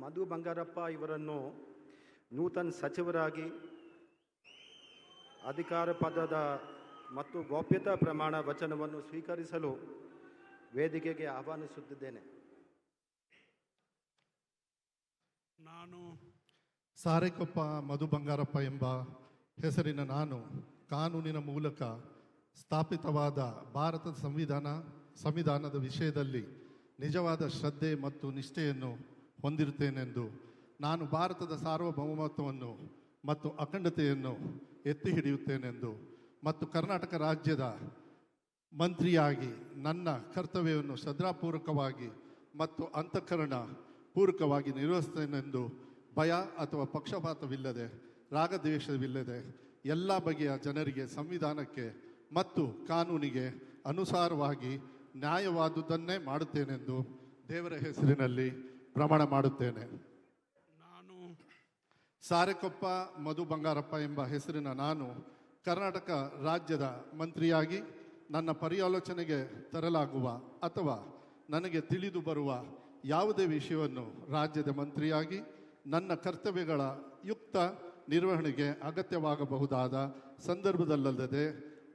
ಮಧು ಬಂಗಾರಪ್ಪ ಇವರನ್ನು ನೂತನ ಸಚಿವರಾಗಿ ಅಧಿಕಾರ ಪದದ ಮತ್ತು ಗೌಪ್ಯತಾ ಪ್ರಮಾಣ ವಚನವನ್ನು ಸ್ವೀಕರಿಸಲು ವೇದಿಕೆಗೆ ಆಹ್ವಾನಿಸುತ್ತಿದ್ದೇನೆ. ನಾನು ಸಾರೆಕೊಪ್ಪ ಮಧು ಬಂಗಾರಪ್ಪ ಎಂಬ ಹೆಸರಿನ ನಾನು ಕಾನೂನಿನ ಮೂಲಕ ಸ್ಥಾಪಿತವಾದ ಭಾರತದ ಸಂವಿಧಾನದ ವಿಷಯದಲ್ಲಿ ನಿಜವಾದ ಶ್ರದ್ಧೆ ಮತ್ತು ನಿಷ್ಠೆಯನ್ನು ಹೊಂದಿರುತ್ತೇನೆಂದು, ನಾನು ಭಾರತದ ಸಾರ್ವಭೌಮತ್ವವನ್ನು ಮತ್ತು ಅಖಂಡತೆಯನ್ನು ಎತ್ತಿ ಹಿಡಿಯುತ್ತೇನೆಂದು ಮತ್ತು ಕರ್ನಾಟಕ ರಾಜ್ಯದ ಮಂತ್ರಿಯಾಗಿ ನನ್ನ ಕರ್ತವ್ಯವನ್ನು ಶ್ರದ್ಧಾಪೂರ್ವಕವಾಗಿ ಮತ್ತು ಅಂತಃಕರಣ ಪೂರ್ವಕವಾಗಿ ನಿರ್ವಹಿಸುತ್ತೇನೆಂದು ಭಯ ಅಥವಾ ಪಕ್ಷಪಾತವಿಲ್ಲದೆ ರಾಗದ್ವೇಷವಿಲ್ಲದೆ ಎಲ್ಲ ಬಗೆಯ ಜನರಿಗೆ ಸಂವಿಧಾನಕ್ಕೆ ಮತ್ತು ಕಾನೂನಿಗೆ ಅನುಸಾರವಾಗಿ ನ್ಯಾಯವಾದುದನ್ನೇ ಮಾಡುತ್ತೇನೆಂದು ದೇವರ ಹೆಸರಿನಲ್ಲಿ ಪ್ರಮಾಣ ಮಾಡುತ್ತೇನೆ. ನಾನು ಸಾರೆಕೊಪ್ಪ ಮಧು ಬಂಗಾರಪ್ಪ ಎಂಬ ಹೆಸರಿನ ನಾನು ಕರ್ನಾಟಕ ರಾಜ್ಯದ ಮಂತ್ರಿಯಾಗಿ ನನ್ನ ಪರ್ಯಾಲೋಚನೆಗೆ ತರಲಾಗುವ ಅಥವಾ ನನಗೆ ತಿಳಿದು ಬರುವ ಯಾವುದೇ ವಿಷಯವನ್ನು ರಾಜ್ಯದ ಮಂತ್ರಿಯಾಗಿ ನನ್ನ ಕರ್ತವ್ಯಗಳ ಯುಕ್ತ ನಿರ್ವಹಣೆಗೆ ಅಗತ್ಯವಾಗಬಹುದಾದ ಸಂದರ್ಭದಲ್ಲದೆ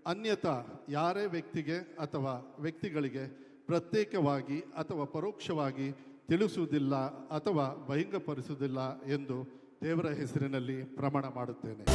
ಅನ್ಯಥಾ ಯಾರೇ ವ್ಯಕ್ತಿಗೆ ಅಥವಾ ವ್ಯಕ್ತಿಗಳಿಗೆ ಪ್ರತ್ಯೇಕವಾಗಿ ಅಥವಾ ಪರೋಕ್ಷವಾಗಿ ತಿಳಿಸುವುದಿಲ್ಲ ಅಥವಾ ಬಹಿರಂಗಪಡಿಸುವುದಿಲ್ಲ ಎಂದು ದೇವರ ಹೆಸರಿನಲ್ಲಿ ಪ್ರಮಾಣ ಮಾಡುತ್ತೇನೆ.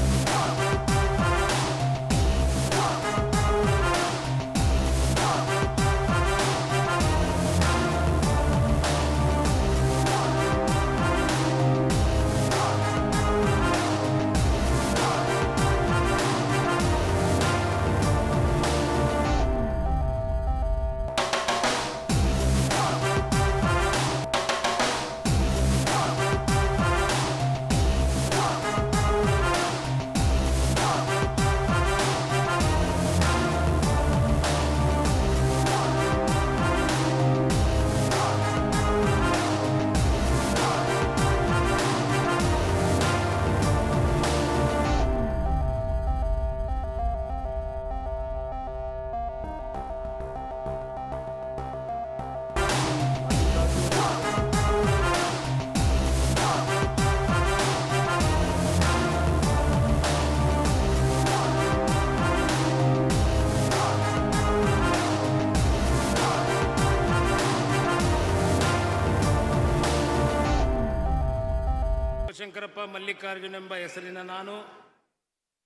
ಶಂಕರಪ್ಪ ಮಲ್ಲಿಕಾರ್ಜುನ್ ಎಂಬ ಹೆಸರಿನ ನಾನು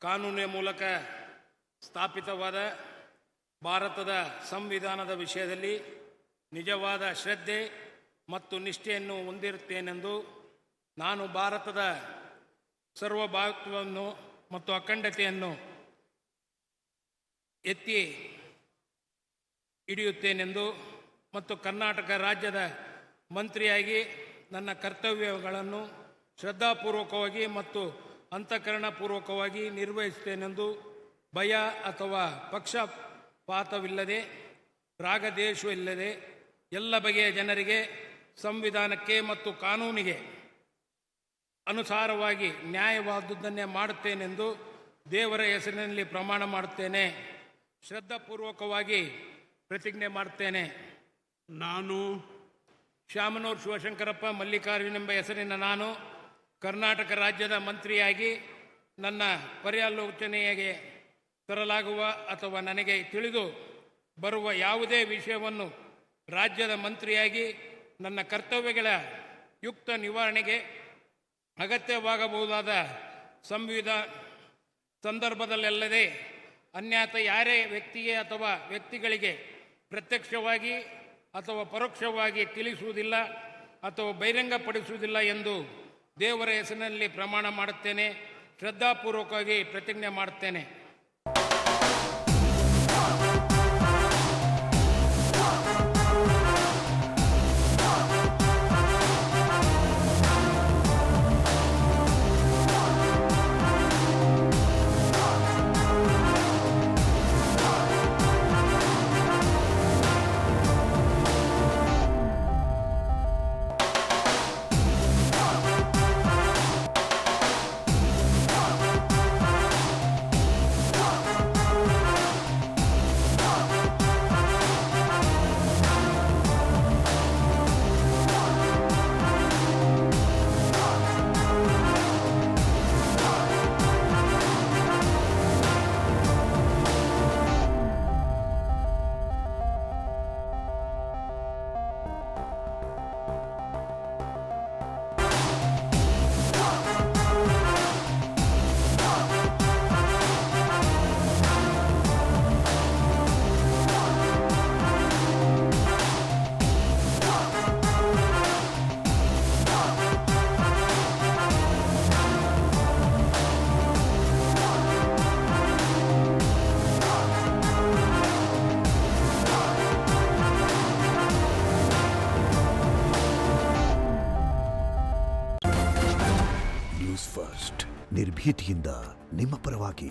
ಕಾನೂನಿನ ಮೂಲಕ ಸ್ಥಾಪಿತವಾದ ಭಾರತದ ಸಂವಿಧಾನದ ವಿಷಯದಲ್ಲಿ ನಿಜವಾದ ಶ್ರದ್ಧೆ ಮತ್ತು ನಿಷ್ಠೆಯನ್ನು ಹೊಂದಿರುತ್ತೇನೆಂದು, ನಾನು ಭಾರತದ ಸಾರ್ವಭೌಮತ್ವವನ್ನು ಮತ್ತು ಅಖಂಡತೆಯನ್ನು ಎತ್ತಿ ಹಿಡಿಯುತ್ತೇನೆಂದು ಮತ್ತು ಕರ್ನಾಟಕ ರಾಜ್ಯದ ಮಂತ್ರಿಯಾಗಿ ನನ್ನ ಕರ್ತವ್ಯಗಳನ್ನು ಶ್ರದ್ಧಾಪೂರ್ವಕವಾಗಿ ಮತ್ತು ಅಂತಃಕರಣಪೂರ್ವಕವಾಗಿ ನಿರ್ವಹಿಸುತ್ತೇನೆಂದು ಭಯ ಅಥವಾ ಪಕ್ಷಪಾತವಿಲ್ಲದೆ ರಾಗದ್ವೇಷವಿಲ್ಲದೆ ಎಲ್ಲ ಬಗೆಯ ಜನರಿಗೆ ಸಂವಿಧಾನಕ್ಕೆ ಮತ್ತು ಕಾನೂನಿಗೆ ಅನುಸಾರವಾಗಿ ನ್ಯಾಯವಾದುದನ್ನೇ ಮಾಡುತ್ತೇನೆಂದು ದೇವರ ಹೆಸರಿನಲ್ಲಿ ಪ್ರಮಾಣ ಮಾಡುತ್ತೇನೆ. ಶ್ರದ್ಧಾಪೂರ್ವಕವಾಗಿ ಪ್ರತಿಜ್ಞೆ ಮಾಡುತ್ತೇನೆ. ನಾನು ಶಾಮನೂರು ಶಿವಶಂಕರಪ್ಪ ಮಲ್ಲಿಕಾರ್ಜುನ್ ಎಂಬ ಹೆಸರಿನ ನಾನು ಕರ್ನಾಟಕ ರಾಜ್ಯದ ಮಂತ್ರಿಯಾಗಿ ನನ್ನ ಪರ್ಯಾಲೋಚನೆಗೆ ತರಲಾಗುವ ಅಥವಾ ನನಗೆ ತಿಳಿದು ಬರುವ ಯಾವುದೇ ವಿಷಯವನ್ನು ರಾಜ್ಯದ ಮಂತ್ರಿಯಾಗಿ ನನ್ನ ಕರ್ತವ್ಯಗಳ ಯುಕ್ತ ನಿವಾರಣೆಗೆ ಅಗತ್ಯವಾಗಬಹುದಾದ ಸಂದರ್ಭದಲ್ಲದೆ ಅನ್ಯಥಾ ಯಾರೇ ವ್ಯಕ್ತಿಗೆ ಅಥವಾ ವ್ಯಕ್ತಿಗಳಿಗೆ ಪ್ರತ್ಯಕ್ಷವಾಗಿ ಅಥವಾ ಪರೋಕ್ಷವಾಗಿ ತಿಳಿಸುವುದಿಲ್ಲ ಅಥವಾ ಬಹಿರಂಗಪಡಿಸುವುದಿಲ್ಲ ಎಂದು ದೇವರ ಹೆಸರಿನಲ್ಲಿ ಪ್ರಮಾಣ ಮಾಡುತ್ತೇನೆ. ಶ್ರದ್ಧಾಪೂರ್ವಕವಾಗಿ ಪ್ರತಿಜ್ಞೆ ಮಾಡುತ್ತೇನೆ. ನಿರ್ಭೀತಿಯಿಂದ ನಿಮ್ಮ ಪರವಾಗಿ.